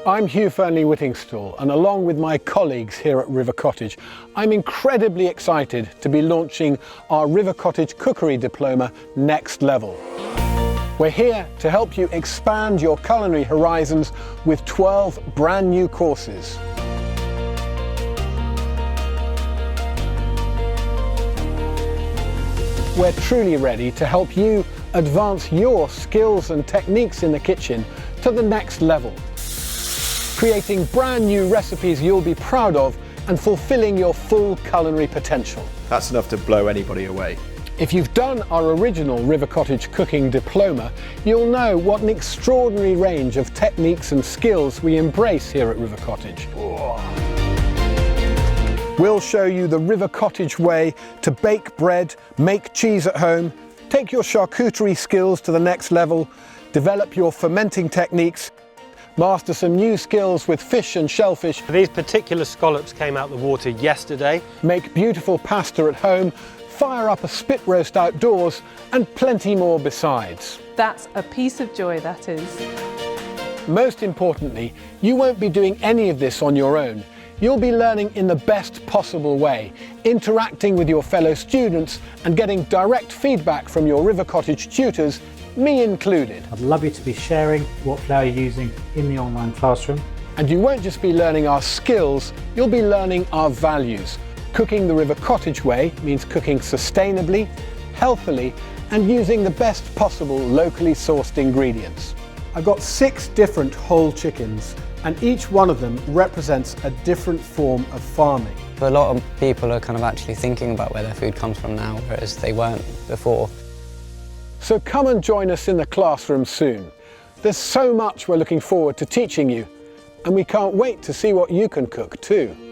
I'm Hugh Fearnley-Whittingstall, and along with my colleagues here at River Cottage, I'm incredibly excited to be launching our River Cottage Cookery Diploma Next Level. We're here to help you expand your culinary horizons with 12 brand new courses. We're truly ready to help you advance your skills and techniques in the kitchen to the next level, creating brand new recipes you'll be proud of and fulfilling your full culinary potential. That's enough to blow anybody away. If you've done our original River Cottage Cooking Diploma, you'll know what an extraordinary range of techniques and skills we embrace here at River Cottage. We'll show you the River Cottage way to bake bread, make cheese at home, take your charcuterie skills to the next level, develop your fermenting techniques, master some new skills with fish and shellfish. These particular scallops came out the water yesterday. Make beautiful pasta at home, fire up a spit roast outdoors, and plenty more besides. That's a piece of joy, that is. Most importantly, you won't be doing any of this on your own. You'll be learning in the best possible way, interacting with your fellow students and getting direct feedback from your River Cottage tutors, me included. I'd love you to be sharing what flour you're using in the online classroom. And you won't just be learning our skills, you'll be learning our values. Cooking the River Cottage way means cooking sustainably, healthily, and using the best possible locally sourced ingredients. I've got 6 different whole chickens, and each one of them represents a different form of farming. A lot of people are kind of actually thinking about where their food comes from now, whereas they weren't before. So come and join us in the classroom soon. There's so much we're looking forward to teaching you, and we can't wait to see what you can cook too.